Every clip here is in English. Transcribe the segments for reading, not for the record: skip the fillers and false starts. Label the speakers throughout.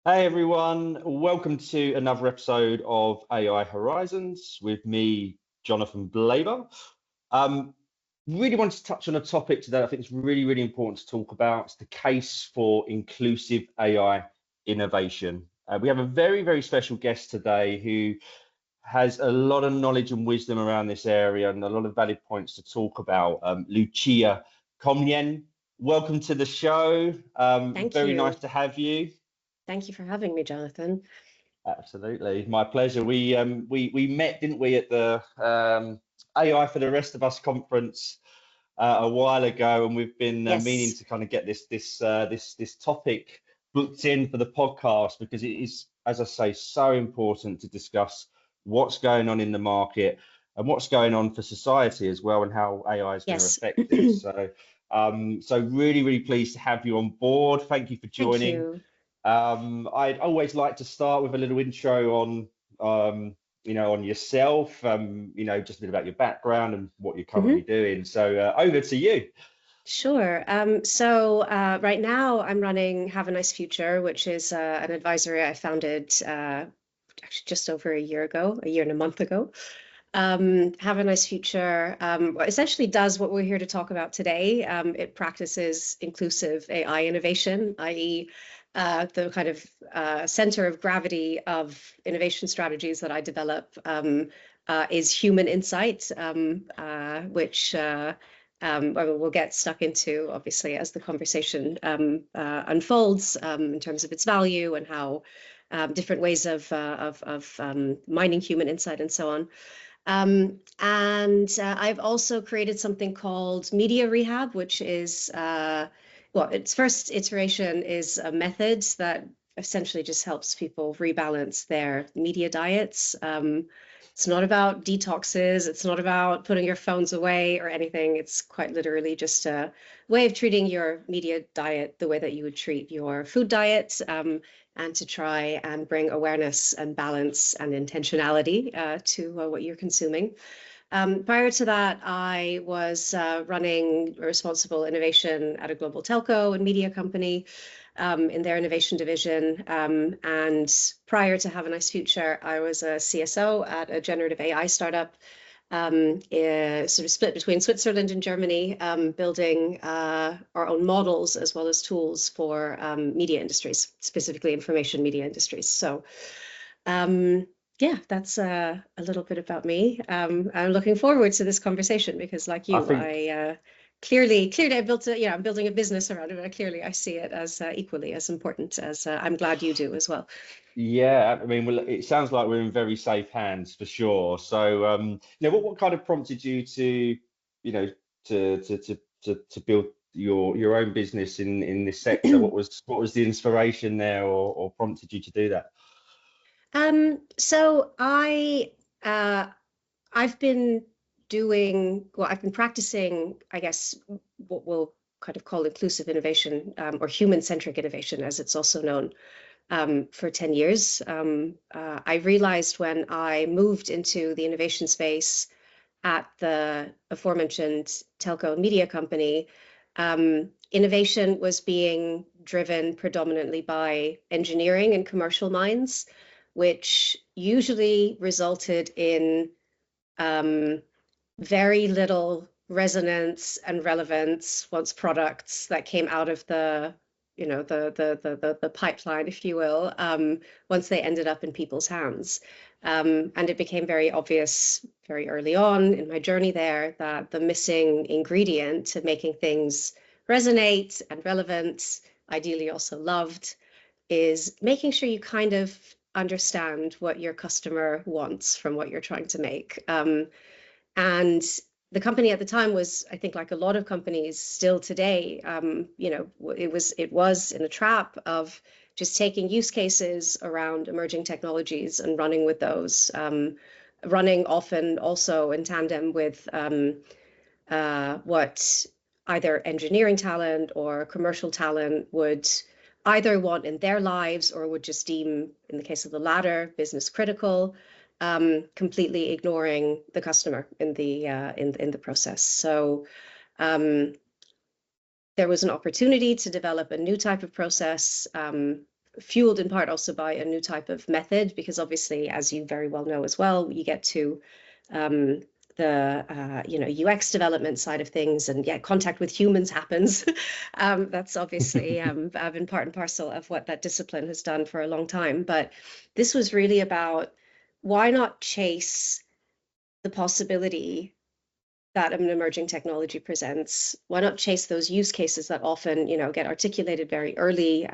Speaker 1: Hey everyone, welcome to another episode of AI Horizons with me, Jonathan Blaber. Really wanted to touch on a topic today I think is really important to talk about. It's the case for inclusive AI innovation. We have a very special guest today who has a lot of knowledge and wisdom around this area and a lot of valid points to talk about. Lucia Kolmjen, welcome to the show.
Speaker 2: Thank
Speaker 1: Very
Speaker 2: you.
Speaker 1: nice to have you.
Speaker 2: Thank you for having me, Jonathan.
Speaker 1: Absolutely, my pleasure. We met, didn't we, at the AI for the Rest of Us conference a while ago, and we've been meaning to kind of get this topic booked in for the podcast because it is, as I say, so important to discuss what's going on in the market and what's going on for society as well, and how AI is going to affect it. So really pleased to have you on board. Thank you for joining.
Speaker 2: Thank you.
Speaker 1: I'd always like to start with a little intro on, on yourself, just a bit about your background and what you're currently doing. So over to you.
Speaker 2: Sure. So right now I'm running Have a Nice Future, which is an advisory I founded actually just over a year and a month ago. Have a Nice Future essentially does what we're here to talk about today. It practices inclusive AI innovation, i.e. The kind of center of gravity of innovation strategies that I develop is human insight, which we'll get stuck into, obviously, as the conversation unfolds in terms of its value and how different ways of mining human insight and so on. And I've also created something called Media Rehab, which is well, its first iteration is a method that essentially just helps people rebalance their media diets. It's not about detoxes. It's not about putting your phones away or anything. It's quite literally just a way of treating your media diet the way that you would treat your food diet, and to try and bring awareness and balance and intentionality to what you're consuming. Prior to that, I was running responsible innovation at a global telco and media company in their innovation division. And prior to Have a Nice Future, I was a CSO at a generative AI startup, sort of split between Switzerland and Germany, building our own models as well as tools for media industries, specifically information media industries. So yeah, that's a little bit about me. I'm looking forward to this conversation because, like you, I clearly I built a, I'm building a business around it, but clearly I see it as equally as important as I'm glad you do as well.
Speaker 1: Yeah, I mean, well, it sounds like we're in very safe hands for sure. So, what kind of prompted you to, to build your own business in this sector? What was the inspiration there, or prompted you to do that?
Speaker 2: So I've been practicing, I guess, what we'll kind of call inclusive innovation, or human-centric innovation, as it's also known, for 10 years. I realized when I moved into the innovation space at the aforementioned telco and media company, innovation was being driven predominantly by engineering and commercial minds, which usually resulted in very little resonance and relevance once products that came out of the pipeline, if you will, once they ended up in people's hands. And it became very obvious very early on in my journey there that the missing ingredient to making things resonate and relevant, ideally also loved, is making sure you kind of understand what your customer wants from what you're trying to make. And the company at the time was, I think, like a lot of companies still today, it was in a trap of just taking use cases around emerging technologies and running with those, running often also in tandem with what either engineering talent or commercial talent would either want in their lives or would just deem, in the case of the latter, business critical, completely ignoring the customer in the process. So there was an opportunity to develop a new type of process fueled in part also by a new type of method, because obviously, as you very well know as well, you get to the UX development side of things, and contact with humans happens. That's obviously been part and parcel of what that discipline has done for a long time. But this was really about, why not chase the possibility that an emerging technology presents? Why not chase those use cases that often, get articulated very early,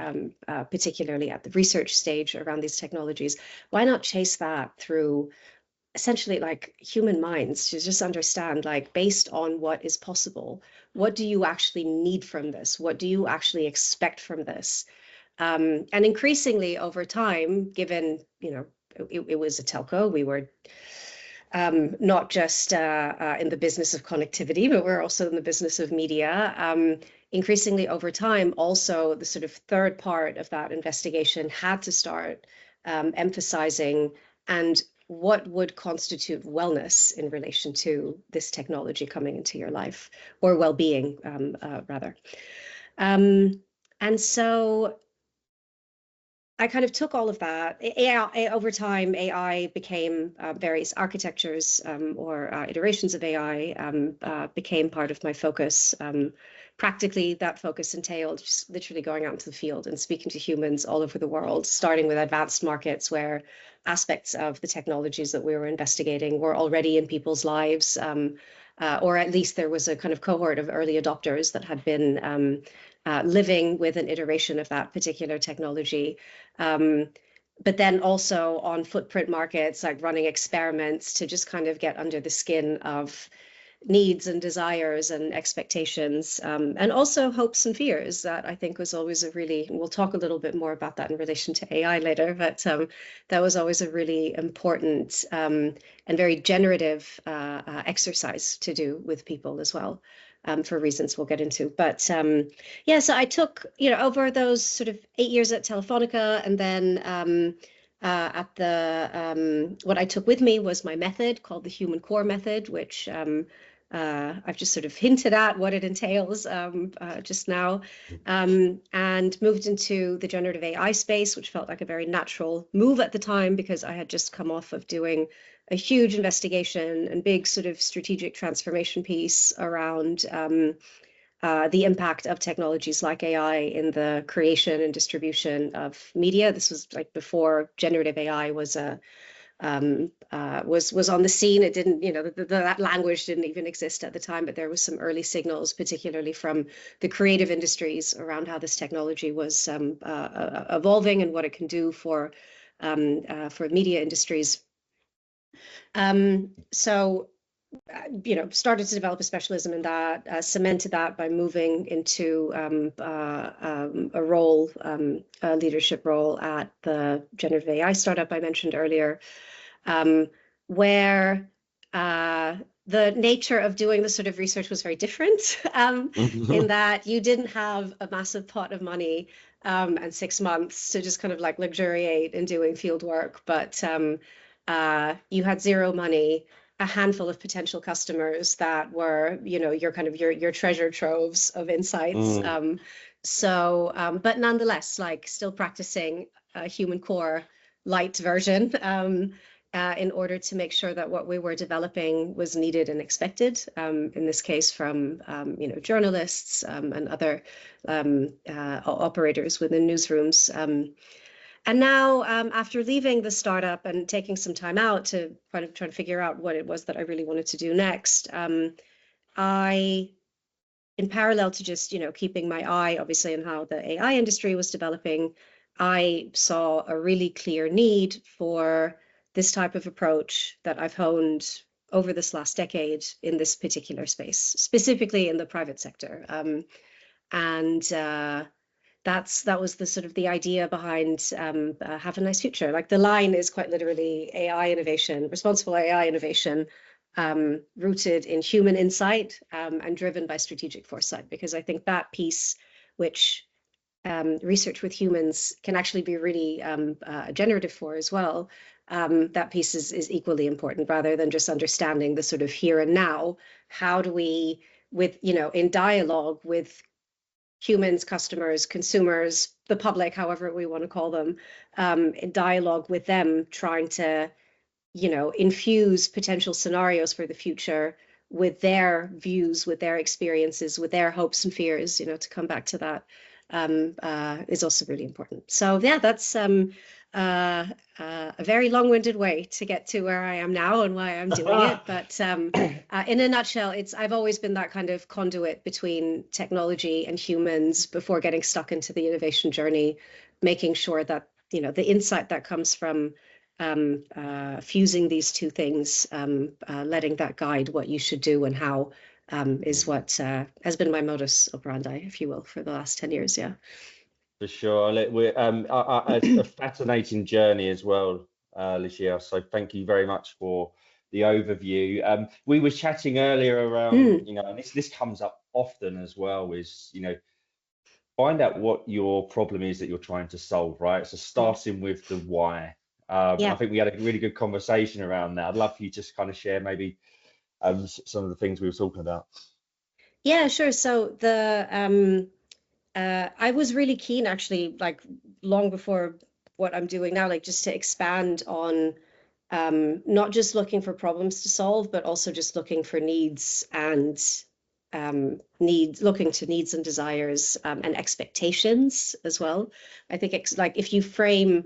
Speaker 2: particularly at the research stage around these technologies? Why not chase that through essentially like human minds, to just understand, like, based on what is possible, what do you actually need from this? What do you actually expect from this? And increasingly over time, given, it was a telco, we were not just in the business of connectivity, but we're also in the business of media. Increasingly over time, also the sort of third part of that investigation had to start emphasizing and what would constitute wellness in relation to this technology coming into your life, or well-being, rather. And so I kind of took all of that. Over time, AI became various architectures or iterations of AI became part of my focus. Practically, that focus entailed just literally going out into the field and speaking to humans all over the world, starting with advanced markets where aspects of the technologies that we were investigating were already in people's lives, or at least there was a kind of cohort of early adopters that had been living with an iteration of that particular technology. But then also on footprint markets, like running experiments to just kind of get under the skin of needs and desires and expectations, and also hopes and fears. That I think was always a really, and we'll talk a little bit more about that in relation to AI later, but that was always a really important and very generative exercise to do with people as well, for reasons we'll get into. But yeah, so I took, over those sort of 8 years at Telefonica, and then at the what I took with me was my method called the Human Core Method, which I've just sort of hinted at what it entails just now, and moved into the generative AI space, which felt like a very natural move at the time, because I had just come off of doing a huge investigation and big sort of strategic transformation piece around the impact of technologies like AI in the creation and distribution of media. This was like before generative AI was was on the scene. It didn't, that language didn't even exist at the time, but there was some early signals, particularly from the creative industries, around how this technology was evolving and what it can do for media industries. So started to develop a specialism in that, cemented that by moving into a role, a leadership role at the generative AI startup I mentioned earlier, where the nature of doing the sort of research was very different, in that you didn't have a massive pot of money and 6 months to just kind of like luxuriate in doing field work, but you had zero money, a handful of potential customers that were, your treasure troves of insights. But nonetheless, like, still practicing a human core light version, in order to make sure that what we were developing was needed and expected, in this case from journalists and other operators within newsrooms. And now, after leaving the startup and taking some time out to kind of try to figure out what it was that I really wanted to do next, I, in parallel to just, keeping my eye, obviously, on how the AI industry was developing, I saw a really clear need for this type of approach that I've honed over this last decade in this particular space, specifically in the private sector. That was the sort of the idea behind Have a Nice Future. Like, the line is quite literally AI innovation, responsible AI innovation, rooted in human insight and driven by strategic foresight, because I think that piece, which research with humans can actually be really generative for as well, that piece is equally important, rather than just understanding the sort of here and now. How do we, with in dialogue with humans, customers, consumers, the public, however we want to call them, in dialogue with them, trying to, infuse potential scenarios for the future with their views, with their experiences, with their hopes and fears, to come back to that, is also really important. So yeah, that's a very long-winded way to get to where I am now and why I'm doing it. But in a nutshell, I've always been that kind of conduit between technology and humans before getting stuck into the innovation journey, making sure that, the insight that comes from fusing these two things, letting that guide what you should do and how, is what has been my modus operandi, if you will, for the last 10 years. Yeah.
Speaker 1: For sure. We're a fascinating journey as well, Lucia. So thank you very much for the overview. We were chatting earlier around, and this comes up often as well, is, find out what your problem is that you're trying to solve, right? So starting with the why. I think we had a really good conversation around that. I'd love for you to just kind of share maybe some of the things we were talking about.
Speaker 2: Yeah, sure. So I was really keen, actually, like long before what I'm doing now, like just to expand on not just looking for problems to solve, but also just looking for needs and looking to needs and desires and expectations as well. I think like if you frame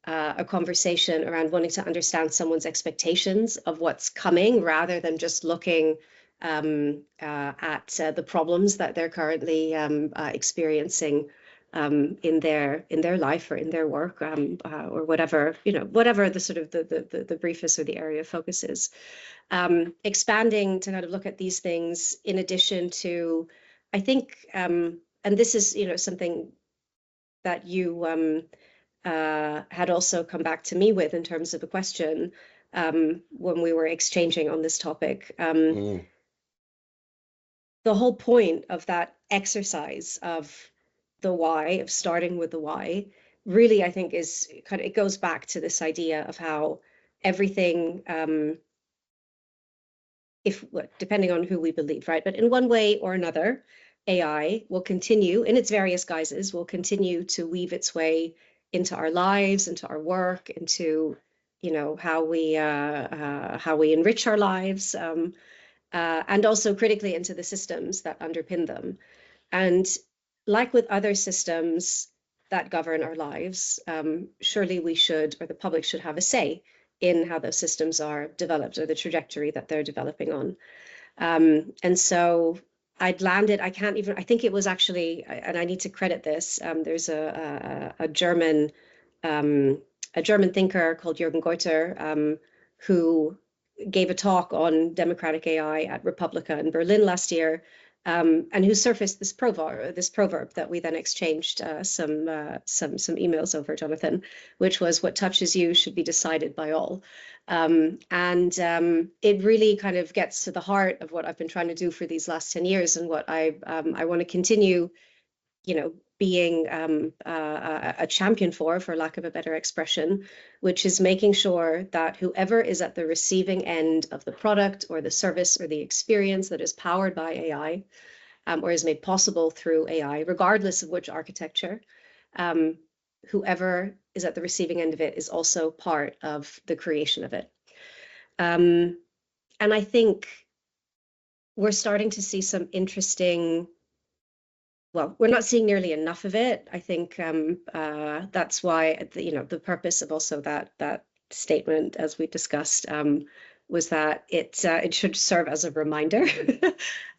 Speaker 2: a conversation around wanting to understand someone's expectations of what's coming, rather than just looking at the problems that they're currently experiencing in their life or in their work, or whatever, whatever the sort of the briefest or the area of focus is. Expanding to kind of look at these things in addition to, I think, and this is, something that you had also come back to me with in terms of a question when we were exchanging on this topic. The whole point of that exercise of the why, of starting with the why, really, I think is kind of, it goes back to this idea of how everything, depending on who we believe, right? But in one way or another, AI will continue in its various guises, will continue to weave its way into our lives, into our work, into, how we enrich our lives, and also critically into the systems that underpin them. And like with other systems that govern our lives, surely we should, or the public should, have a say in how those systems are developed or the trajectory that they're developing on. And so I'd landed, I think it was actually, and I need to credit this, there's a German thinker called Jürgen Goether, who gave a talk on democratic AI at Republica in Berlin last year, and who surfaced this proverb that we then exchanged some emails over, Jonathan, which was, "What touches you should be decided by all." And it really kind of gets to the heart of what I've been trying to do for these last 10 years, and what I want to continue, being a champion for lack of a better expression, which is making sure that whoever is at the receiving end of the product or the service or the experience that is powered by AI, or is made possible through AI, regardless of which architecture, whoever is at the receiving end of it is also part of the creation of it. And I think we're starting to see some interesting, well, we're not seeing nearly enough of it. I think that's why the purpose of also that statement, as we discussed, was that it should serve as a reminder.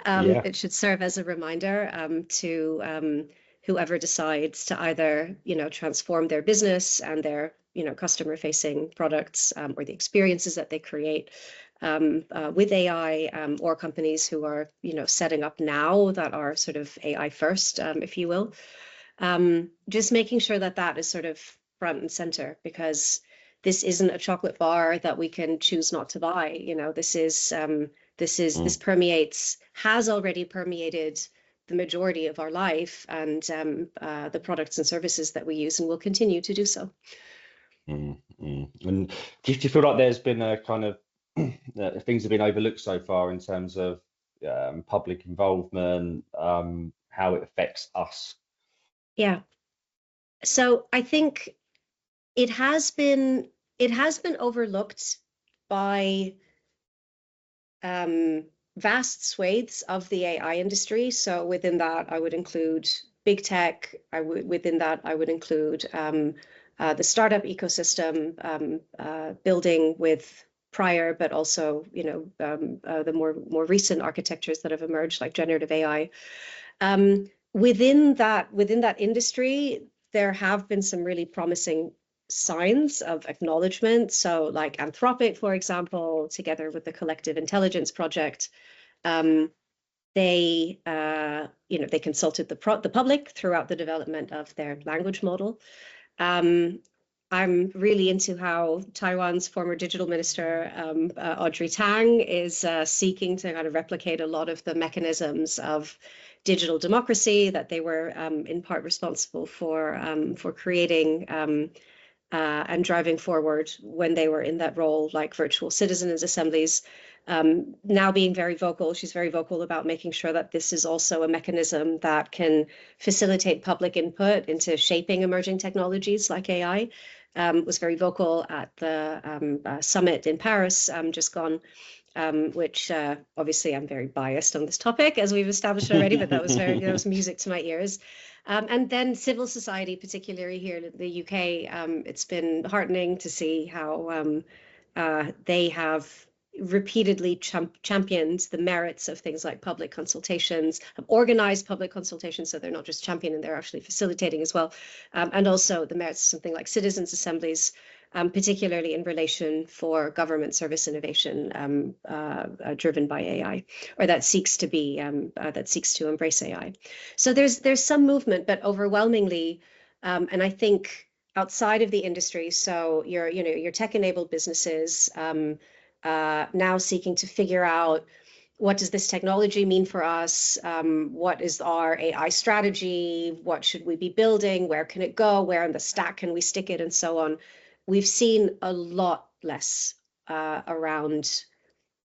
Speaker 2: It should serve as a reminder to whoever decides to either transform their business and their customer-facing products, or the experiences that they create with AI, or companies who are setting up now that are sort of AI first, if you will, just making sure that that is sort of front and center, because this isn't a chocolate bar that we can choose not to buy. This permeates, has already permeated the majority of our life, and the products and services that we use, and will continue to do so.
Speaker 1: And do you feel like there's been a kind of things have been overlooked so far in terms of public involvement? how it affects us?
Speaker 2: Yeah. So I think it has been overlooked by vast swathes of the AI industry. So within that, I would include big tech. Within that, I would include the startup ecosystem, building with prior, but also, you know, the more recent architectures that have emerged, like generative AI. Within that industry, there have been some really promising signs of acknowledgement. So, like Anthropic, for example, together with the Collective Intelligence Project, they they consulted the public throughout the development of their language model. I'm really into how Taiwan's former digital minister, Audrey Tang, is seeking to kind of replicate a lot of the mechanisms of digital democracy that they were in part responsible for creating and driving forward when they were in that role, like virtual citizens assemblies. Now being very vocal, she's very vocal about making sure that this is also a mechanism that can facilitate public input into shaping emerging technologies like AI. Was very vocal at the summit in Paris, just gone, which obviously I'm very biased on this topic, as we've established already, but that was music to my ears. And then civil society, particularly here in the UK, it's been heartening to see how they have repeatedly championed the merits of things like public consultations, have organized public consultations, so they're not just championing, they're actually facilitating as well, and also the merits of something like citizens' assemblies, particularly in relation for government service innovation driven by AI, or that seeks to embrace AI. So there's some movement, but overwhelmingly, and I think outside of the industry, so your tech-enabled businesses now seeking to figure out, what does this technology mean for us? What is our AI strategy? What should we be building? Where can it go? Where in the stack can we stick it? And so on. We've seen a lot less around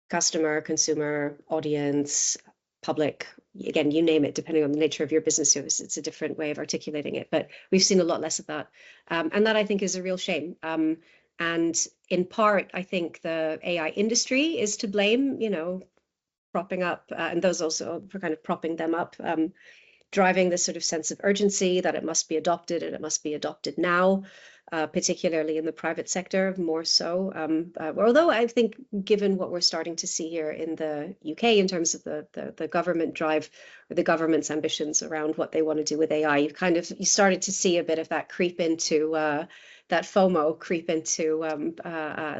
Speaker 2: customer, consumer, audience, public. Again, you name it, depending on the nature of your business, it's a different way of articulating it. But we've seen a lot less of that. And that, I think, is a real shame. And in part, I think the AI industry is to blame, propping up, and those also for kind of propping them up, driving this sort of sense of urgency that it must be adopted, and it must be adopted now, particularly in the private sector, more so. Although I think, given what we're starting to see here in the UK in terms of the government drive, or the government's ambitions around what they want to do with AI, you started to see a bit of that creep into that FOMO creep into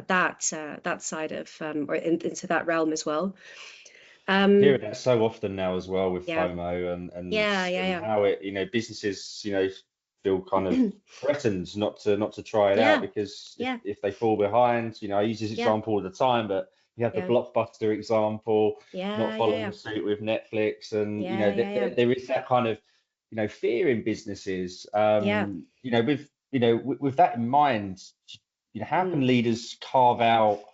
Speaker 2: that side of, or into that realm as well.
Speaker 1: Hear that so often now as well with
Speaker 2: Yeah.
Speaker 1: FOMO and
Speaker 2: Yeah.
Speaker 1: how it, businesses, feel kind of threatened not to try it
Speaker 2: Yeah.
Speaker 1: out, because
Speaker 2: Yeah.
Speaker 1: if they fall behind, I use this
Speaker 2: Yeah.
Speaker 1: example all the time, but you have the
Speaker 2: Yeah.
Speaker 1: Blockbuster example, not following
Speaker 2: Yeah.
Speaker 1: suit with Netflix, and
Speaker 2: Yeah.
Speaker 1: there is that kind of fear in businesses.
Speaker 2: Yeah.
Speaker 1: With that in mind, how can leaders carve out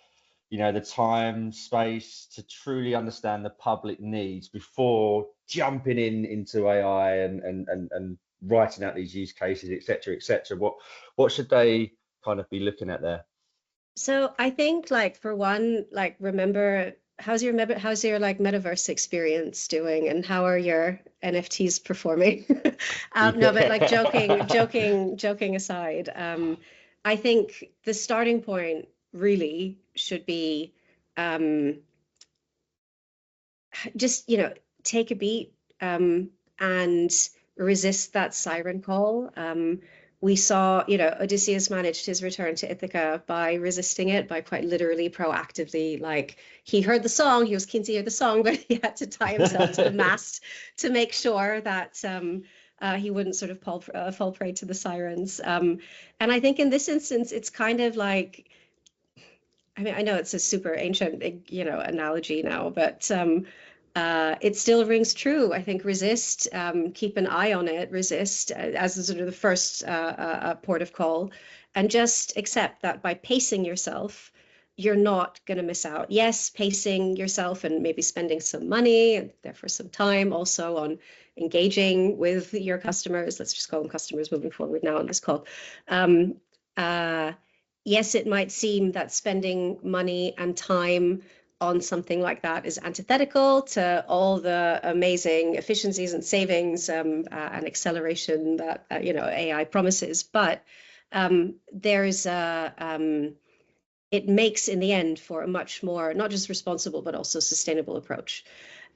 Speaker 1: the time, space to truly understand the public needs before jumping into AI and writing out these use cases, etc., etc.? What should they kind of be looking at there?
Speaker 2: So I think, like, for one, like, remember, how's your like metaverse experience doing, and how are your NFTs performing? No, but like joking aside, I think the starting point really should be just, take a beat and resist that siren call. We saw, Odysseus managed his return to Ithaca by resisting it, by quite literally proactively, like, he heard the song, he was keen to hear the song, but he had to tie himself to the mast to make sure that he wouldn't sort of fall prey to the sirens. And I think in this instance, it's kind of like, I mean, I know it's a super ancient, analogy now, but it still rings true. I think resist, keep an eye on it, resist as sort of the first port of call, and just accept that by pacing yourself, you're not going to miss out. Yes, pacing yourself and maybe spending some money and therefore some time also on engaging with your customers. Let's just call them customers moving forward now on this call. Yes, it might seem that spending money and time on something like that is antithetical to all the amazing efficiencies and savings and acceleration that AI promises. But there's it makes in the end for a much more not just responsible but also sustainable approach.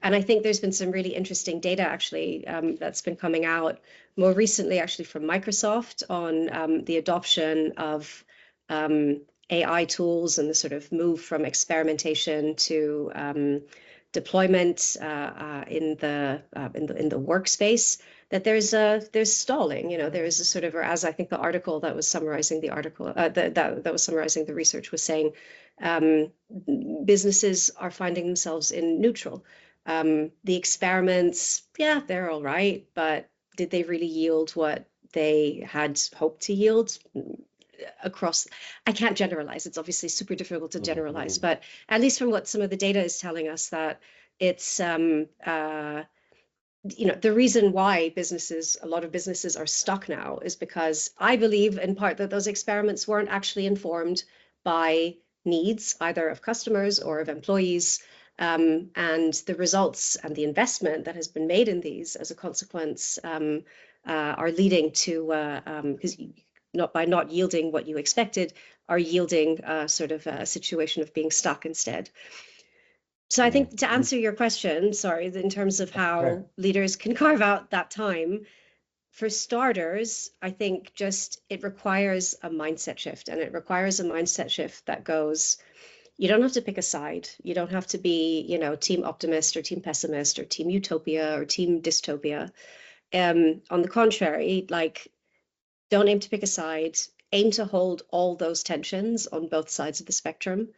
Speaker 2: And I think there's been some really interesting data actually that's been coming out more recently actually from Microsoft on the adoption of AI tools and the sort of move from experimentation to deployment in the workspace. That there's stalling, there is a sort of, or as I think the article that was summarizing the article that was summarizing the research was saying, businesses are finding themselves in neutral. The experiments, yeah, they're all right, but did they really yield what they had hoped to yield? Across, I can't generalize. It's obviously super difficult to generalize, but at least from what some of the data is telling us, that it's the reason why a lot of businesses are stuck now is because I believe in part that those experiments weren't actually informed by needs either of customers or of employees. And the results and the investment that has been made in these as a consequence are leading to, because not yielding what you expected, are yielding sort of a situation of being stuck instead. So I think to answer your question, sorry, in terms of how leaders can carve out that time, for starters, I think just it requires a mindset shift, and it requires a mindset shift that goes, you don't have to pick a side. You don't have to be, team optimist or team pessimist or team utopia or team dystopia. On the contrary, don't aim to pick a side, aim to hold all those tensions on both sides of the spectrum.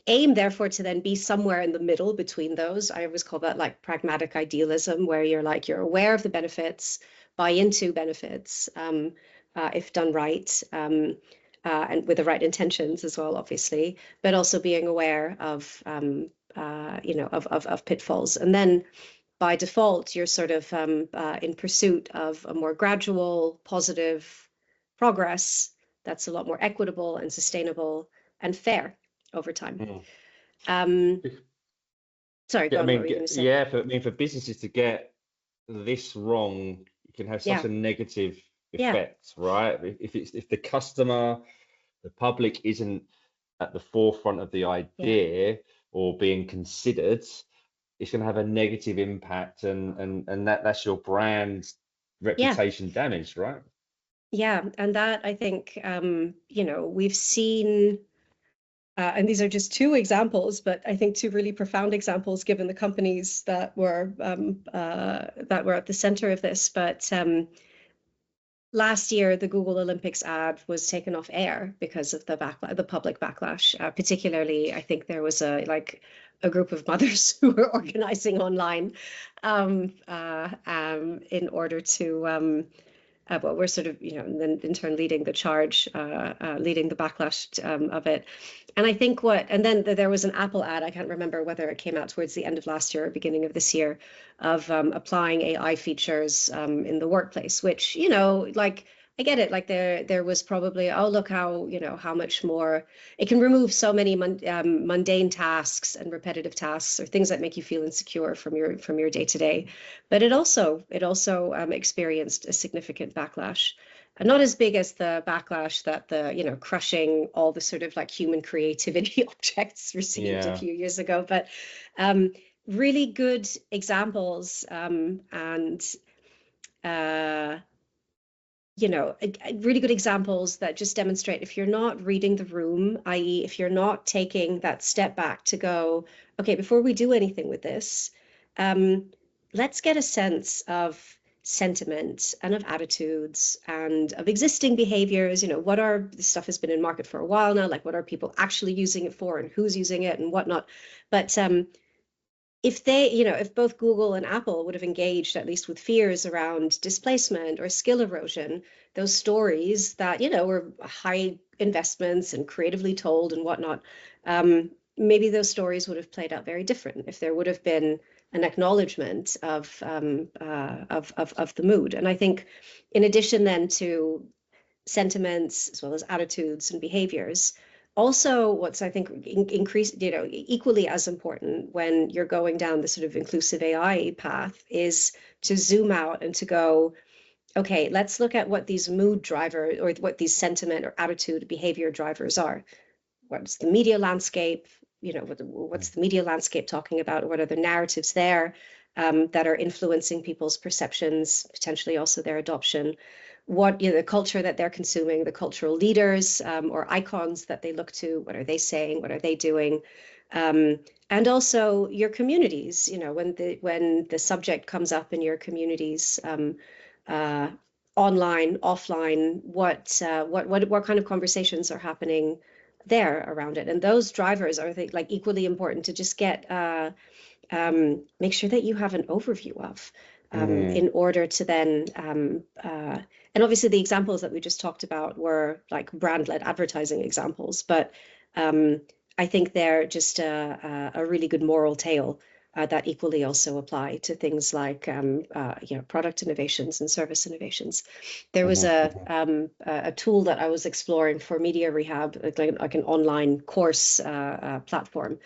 Speaker 2: Aim, therefore, to then be somewhere in the middle between those. I always call that pragmatic idealism, where you're aware of the benefits, buy into benefits, if done right, and with the right intentions as well, obviously, but also being aware of pitfalls. And then by default, you're sort of in pursuit of a more gradual, positive progress that's a lot more equitable and sustainable and fair over time. Sorry, go on, what were you going to say?
Speaker 1: Yeah, for businesses to get this wrong, it can have such a negative effect, right? If the customer, the public isn't at the forefront of the idea or being considered, it's going to have a negative impact, and that's your brand reputation damage, right?
Speaker 2: Yeah, and that I think we've seen. And these are just two examples, but I think two really profound examples given the companies that were at the center of this. But last year, the Google Olympics ad was taken off air because of the public backlash. Particularly, I think there was a group of mothers who were organizing online in order to. But we're sort of, then in turn leading the charge, leading the backlash of it. And I think and then there was an Apple ad, I can't remember whether it came out towards the end of last year or beginning of this year, of applying AI features in the workplace, which, I get it. There was probably, oh, look how much more it can remove so many mundane tasks and repetitive tasks, or things that make you feel insecure from your day to day. But it also experienced a significant backlash, and not as big as the backlash that the crushing all the sort of human creativity objects received a few years ago. But really good examples really good examples that just demonstrate, if you're not reading the room, i.e. if you're not taking that step back to go, okay, before we do anything with this, let's get a sense of sentiment and of attitudes and of existing behaviors. This stuff has been in market for a while now, what are people actually using it for and who's using it and whatnot. But if they, if both Google and Apple would have engaged at least with fears around displacement or skill erosion, those stories that, were high investments and creatively told and whatnot, maybe those stories would have played out very different if there would have been an acknowledgement of the mood. And I think in addition then to sentiments as well as attitudes and behaviors, also what's I think equally as important when you're going down the sort of inclusive AI path is to zoom out and to go, okay, let's look at what these mood drivers or what these sentiment or attitude behavior drivers are. What's the media landscape? What's the media landscape talking about? What are the narratives there that are influencing people's perceptions, potentially also their adoption? What, the culture that they're consuming, the cultural leaders or icons that they look to, what are they saying? What are they doing? And also your communities, when the subject comes up in your communities, online, offline, what kind of conversations are happening there around it? And those drivers are, I think, like equally important to just get make sure that you have an overview of in order to then and obviously the examples that we just talked about were like brand-led advertising examples, but I think they're just a really good moral tale that equally also apply to things like product innovations and service innovations. There was a tool that I was exploring for media rehab, like an online course platform,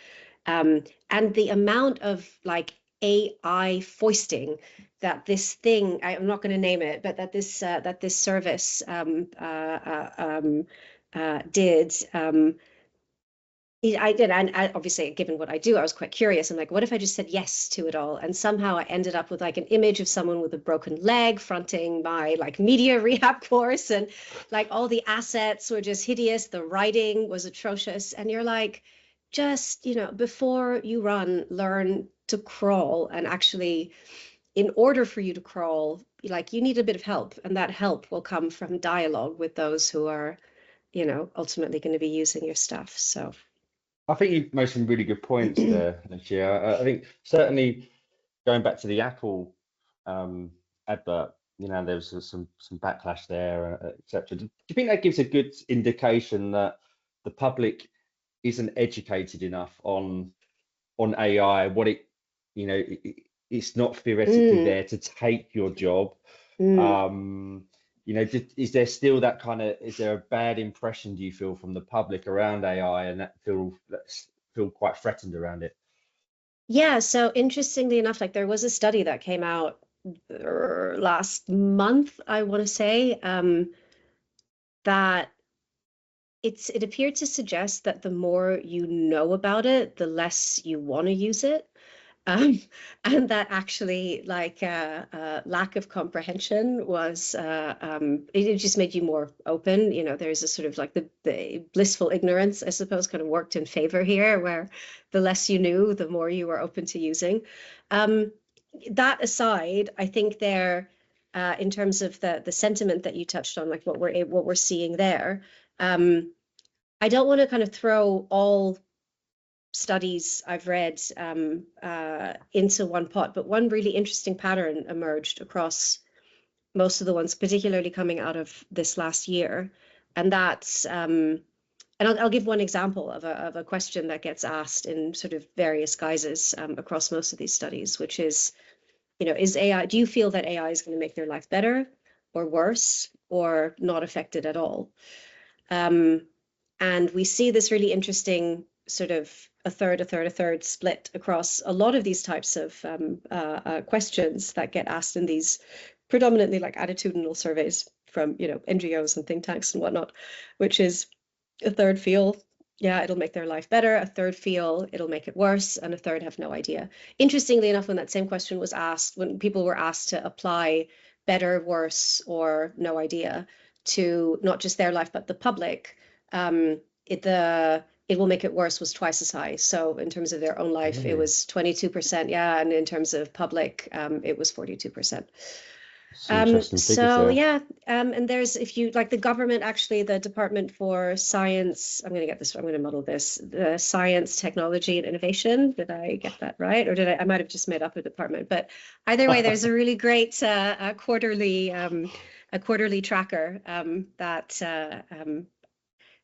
Speaker 2: and the amount of like AI foisting that this thing, I'm not going to name it, but that this service did. I did, and obviously, given what I do, I was quite curious. I'm like, what if I just said yes to it all? And somehow I ended up with like an image of someone with a broken leg fronting my like media rehab course, and like all the assets were just hideous. The writing was atrocious, and you're like, just before you run, learn to crawl. And actually, in order for you to crawl, like you need a bit of help, and that help will come from dialogue with those who are, ultimately going to be using your stuff. So.
Speaker 1: I think you've made some really good points there, Lucia. I think certainly going back to the Apple advert, there was some backlash there, etc. Do you think that gives a good indication that the public isn't educated enough on AI, what it's not theoretically there to take your job? Is there still that is there a bad impression, do you feel, from the public around AI, and that feel quite threatened around it?
Speaker 2: Yeah, so interestingly enough, like there was a study that came out last month, I want to say, that it appeared to suggest that the more you know about it, the less you want to use it. And that actually like lack of comprehension was it just made you more open. There's a sort of like the blissful ignorance, I suppose, kind of worked in favor here, where the less you knew, the more you were open to using. That aside, I think there in terms of the sentiment that you touched on, like what we're seeing there, I don't want to kind of throw all studies I've read into one pot, but one really interesting pattern emerged across most of the ones, particularly coming out of this last year. And that's, and I'll give one example of a question that gets asked in sort of various guises across most of these studies, which is, is AI, do you feel that AI is going to make their life better or worse or not affected at all? And we see this really interesting sort of a third split across a lot of these types of questions that get asked in these predominantly like attitudinal surveys from NGOs and think tanks and whatnot, which is a third feel, yeah, it'll make their life better, a third feel it'll make it worse, and a third have no idea. Interestingly enough, when that same question was asked, when people were asked to apply better, worse, or no idea to not just their life but the public, it will make it worse was twice as high. So in terms of their own life, it was 22%, yeah, and in terms of public, it was 42%.
Speaker 1: Some interesting figures there.
Speaker 2: Yeah, and there's, if you like, the government, actually, the Department for Science, I'm going to muddle this, the Science, Technology and Innovation. Did I get that right? Or I might have just made up a department, but either way, there's a really great quarterly tracker that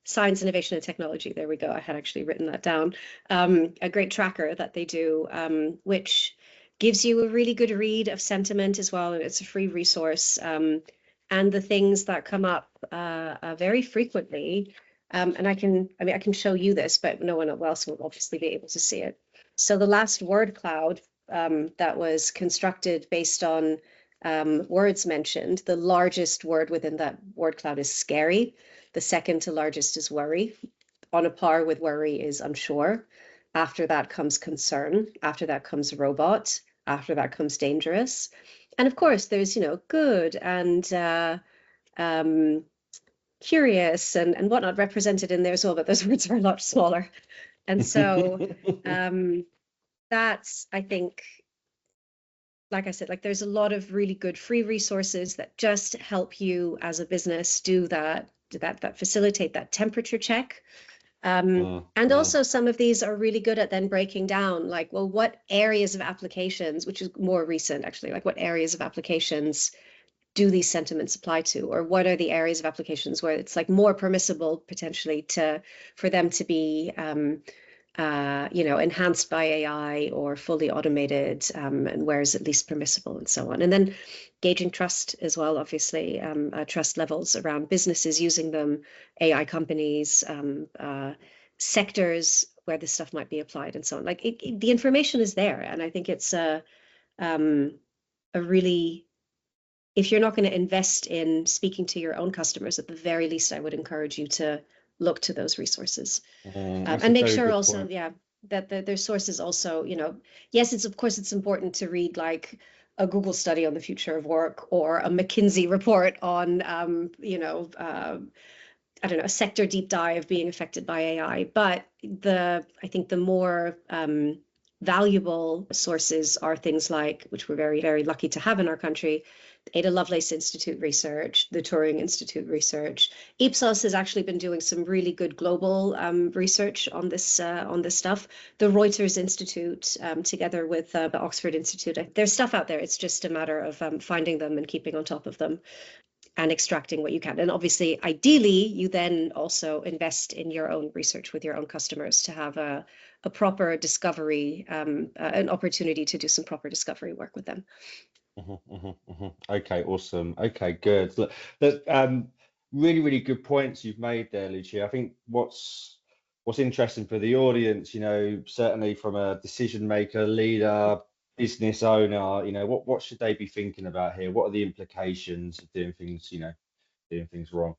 Speaker 2: Science, Innovation and Technology. There we go. I had actually written that down. A great tracker that they do, which gives you a really good read of sentiment as well. And it's a free resource. And the things that come up very frequently, and I can show you this, but no one else will obviously be able to see it. So the last word cloud that was constructed based on words mentioned, the largest word within that word cloud is scary. The second to largest is worry. On a par with worry is unsure. After that comes concern. After that comes robot. After that comes dangerous. And of course, there's, good and curious and whatnot represented in there as well, but those words are a lot smaller. And so that's, I think, like I said, like there's a lot of really good free resources that just help you as a business do that facilitate that temperature check. And also some of these are really good at then breaking down, like, well, what areas of applications, which is more recent actually, like what areas of applications do these sentiments apply to, or what are the areas of applications where it's like more permissible potentially for them to be enhanced by AI or fully automated, and where is it least permissible, and so on. And then gauging trust as well, obviously, trust levels around businesses using them, AI companies, sectors where this stuff might be applied, and so on. Like the information is there, and I think it's a really, if you're not going to invest in speaking to your own customers, at the very least, I would encourage you to look to those resources, and make sure also, point. Yeah, that their sources also, yes, of course it's important to read like a Google study on the future of work or a McKinsey report on, I don't know, a sector deep dive being affected by AI. But I think the more valuable sources are things like, which we're very, very lucky to have in our country, Ada Lovelace Institute research, the Turing Institute research. Ipsos has actually been doing some really good global research on this stuff. The Reuters Institute, together with the Oxford Institute, there's stuff out there. It's just a matter of finding them and keeping on top of them and extracting what you can. And obviously, ideally, you then also invest in your own research with your own customers to have a proper discovery, an opportunity to do some proper discovery work with them.
Speaker 1: Okay, awesome. Okay, good. Look, really, really good points you've made there, Lucia. I think what's interesting for the audience, certainly from a decision maker, leader, business owner, what should they be thinking about here? What are the implications of doing things wrong?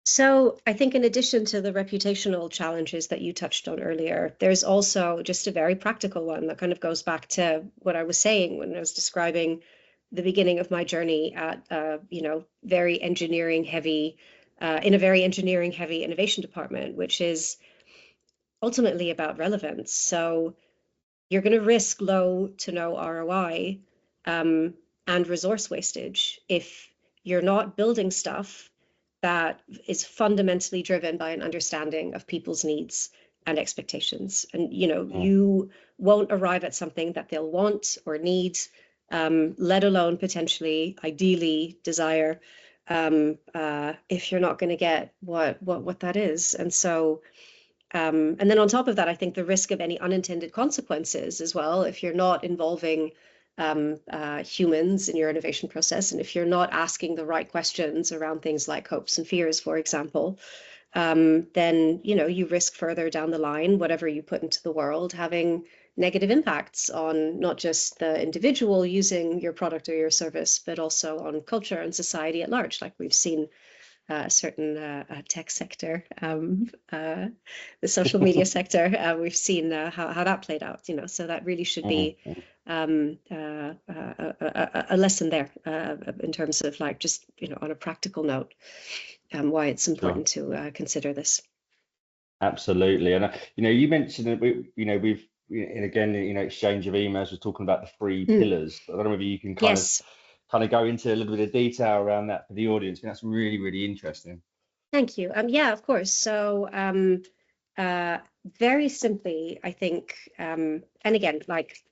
Speaker 2: So I think in addition to the reputational challenges that you touched on earlier, there's also just a very practical one that kind of goes back to what I was saying when I was describing the beginning of my journey at, very engineering heavy, in a very engineering heavy innovation department, which is ultimately about relevance. So you're going to risk low to no ROI and resource wastage if you're not building stuff that is fundamentally driven by an understanding of people's needs and expectations. And, you won't arrive at something that they'll want or need, let alone potentially, ideally, desire, if you're not going to get what that is. And so, and then on top of that, I think the risk of any unintended consequences as well, if you're not involving humans in your innovation process, and if you're not asking the right questions around things like hopes and fears, for example, then you risk further down the line, whatever you put into the world, having negative impacts on not just the individual using your product or your service, but also on culture and society at large, like we've seen a certain tech sector, the social media sector. We've seen how that played out, so that really should be a lesson there in terms of like just, on a practical note, why it's important to consider this.
Speaker 1: Absolutely. And, you mentioned that we've, and again, exchange of emails, we're talking about the three pillars. I don't know whether you can kind of kind of go into a little bit of detail around that for the audience. I think that's really, really interesting.
Speaker 2: Thank you. Yeah, of course. So very simply, I think, and again, like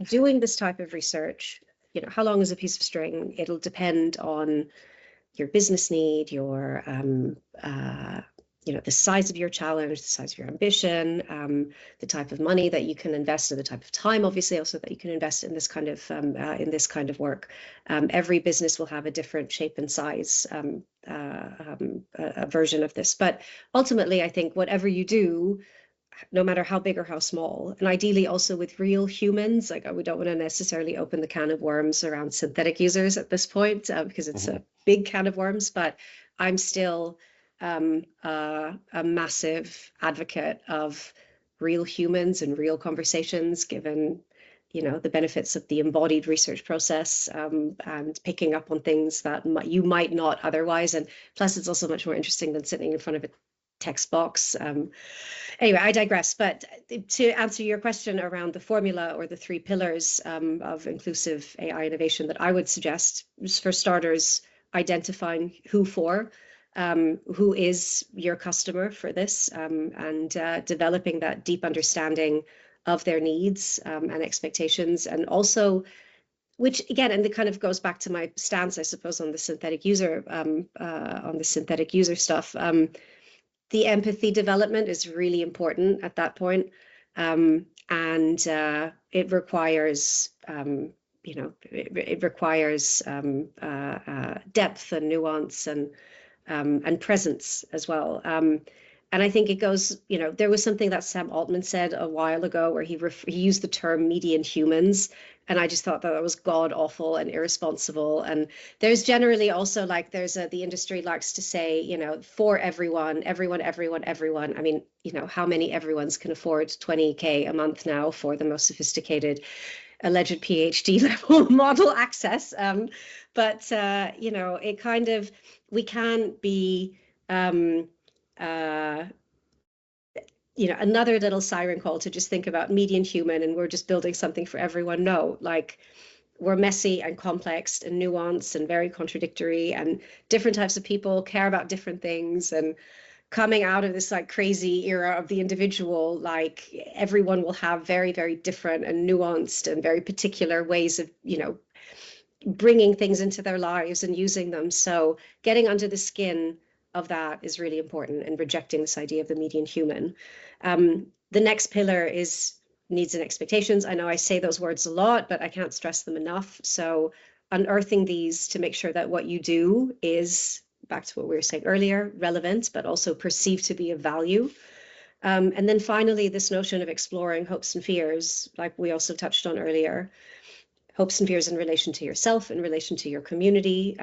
Speaker 2: doing this type of research, you know, how long is a piece of string? It'll depend on your business need, your you know, the size of your challenge, the size of your ambition, the type of money that you can invest, and the type of time, obviously, also that you can invest in this kind of work. Every business will have a different shape and size version of this, but ultimately, I think whatever you do, no matter how big or how small, and ideally also with real humans, like we don't want to necessarily open the can of worms around synthetic users at this point, because it's a big can of worms, but I'm still a massive advocate of real humans and real conversations, given, you know, the benefits of the embodied research process, and picking up on things that you might not otherwise. And plus, it's also much more interesting than sitting in front of a text box. Anyway, I digress. But to answer your question around the formula or the three pillars of inclusive AI innovation that I would suggest is, for starters, identifying who is your customer for this, and developing that deep understanding of their needs and expectations, and also, which again, and it kind of goes back to my stance, I suppose, on the synthetic user stuff. The empathy development is really important at that point, and it requires, you know, it requires depth and nuance and presence as well. And I think it goes, you know, there was something that Sam Altman said a while ago where he used the term median humans. And I just thought that was god awful and irresponsible. And there's generally also like, the industry likes to say, you know, for everyone. I mean, you know, how many everyone's can afford 20K a month now for the most sophisticated alleged PhD level model access? But you know, it kind of, we can't be, you know, another little siren call to just think about median human and we're just building something for everyone. No, like, we're messy and complex and nuanced and very contradictory, and different types of people care about different things. And coming out of this like crazy era of the individual, like, everyone will have very, very different and nuanced and very particular ways of, you know, bringing things into their lives and using them. So getting under the skin of that is really important, and rejecting this idea of the median human. The next pillar is needs and expectations. I know I say those words a lot, but I can't stress them enough. So unearthing these to make sure that what you do is, back to what we were saying earlier, relevant, but also perceived to be of value. And then finally, this notion of exploring hopes and fears, like we also touched on earlier. Hopes and fears in relation to yourself, in relation to your community,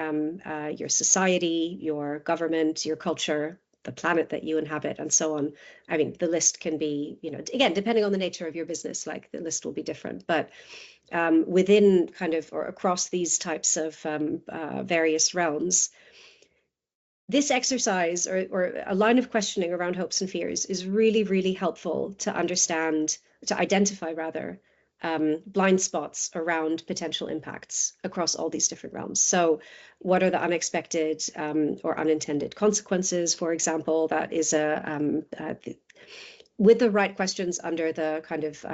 Speaker 2: your society, your government, your culture, the planet that you inhabit, and so on. I mean, the list can be, you know, again, depending on the nature of your business, like the list will be different, but within kind of, or across these types of various realms, this exercise or a line of questioning around hopes and fears is really, really helpful to understand, to identify rather, blind spots around potential impacts across all these different realms. So what are the unexpected or unintended consequences, for example? That is with the right questions under the kind of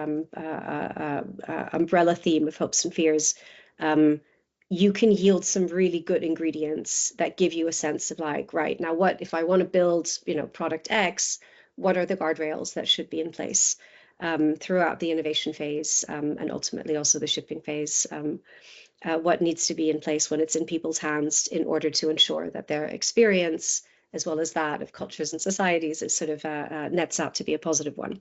Speaker 2: umbrella theme of hopes and fears, you can yield some really good ingredients that give you a sense of like, right, now what, if I want to build, you know, product X, what are the guardrails that should be in place throughout the innovation phase, and ultimately also the shipping phase? What needs to be in place when it's in people's hands in order to ensure that their experience, as well as that of cultures and societies, is sort of nets out to be a positive one.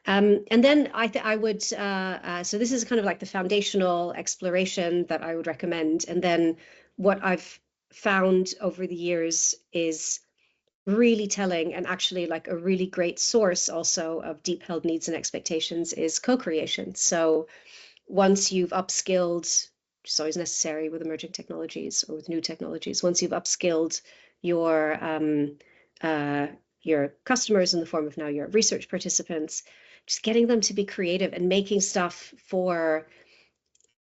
Speaker 2: And then I would, so this is kind of like the foundational exploration that I would recommend. And then what I've found over the years is really telling, and actually like a really great source also of deep held needs and expectations, is co-creation. So once you've upskilled, which is always necessary with emerging technologies or with new technologies, once you've upskilled your customers in the form of now your research participants, just getting them to be creative and making stuff for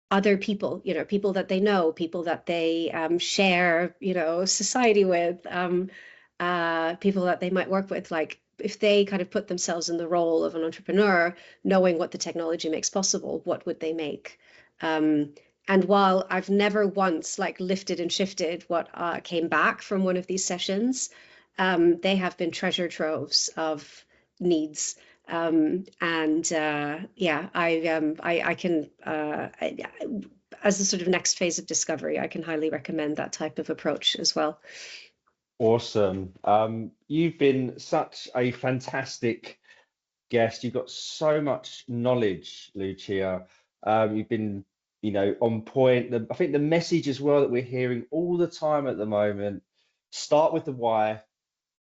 Speaker 2: other people, people that they know, people that they share, society with, people that they might work with. Like if they kind of put themselves in the role of an entrepreneur, knowing what the technology makes possible, what would they make? And while I've never once like lifted and shifted what came back from one of these sessions, they have been treasure troves of needs. And yeah, I can, as a sort of next phase of discovery, I can highly recommend that type of approach as well.
Speaker 1: Awesome. You've been such a fantastic guest. You've got so much knowledge, Lucia. You've been, on point. I think the message as well that we're hearing all the time at the moment, start with the why,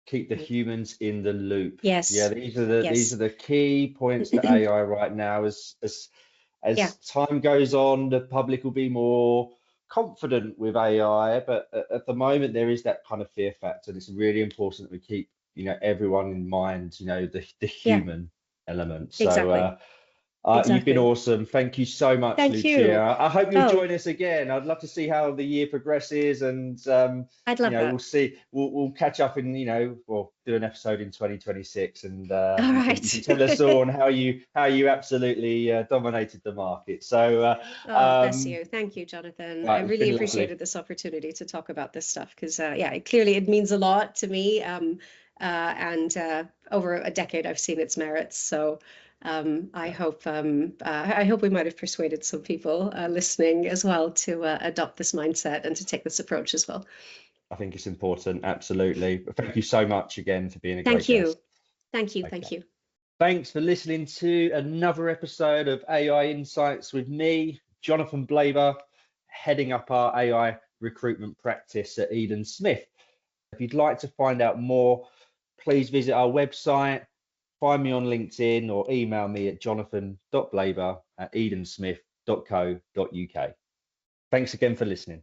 Speaker 1: keep the humans in the loop.
Speaker 2: Yes.
Speaker 1: Yeah, these are the key points to AI right now. As time goes on, the public will be more confident with AI, but at the moment there is that kind of fear factor, and it's really important that we keep, everyone in mind, the human element. So
Speaker 2: Exactly.
Speaker 1: You've been awesome. Thank you so much,
Speaker 2: Thank
Speaker 1: Lucia.
Speaker 2: you.
Speaker 1: I hope you'll join us again. I'd love to see how the year progresses, and
Speaker 2: I'd love that.
Speaker 1: we'll see. We'll catch up and we'll do an episode in 2026, and
Speaker 2: All right.
Speaker 1: you can tell us all on how you absolutely dominated the market. So
Speaker 2: bless you. Thank you, Jonathan. I really appreciated this opportunity to talk about this stuff because clearly it means a lot to me. And over a decade, I've seen its merits. So I hope we might have persuaded some people listening as well to adopt this mindset and to take this approach as well.
Speaker 1: I think it's important. Absolutely. Thank you so much again for being a great guest.
Speaker 2: Thank you. Thank you.
Speaker 1: Thanks for listening to another episode of AI Insights with me, Jonathan Blaber, heading up our AI recruitment practice at Eden Smith. If you'd like to find out more, please visit our website, find me on LinkedIn, or email me at jonathan.blaber@edensmith.co.uk. Thanks again for listening.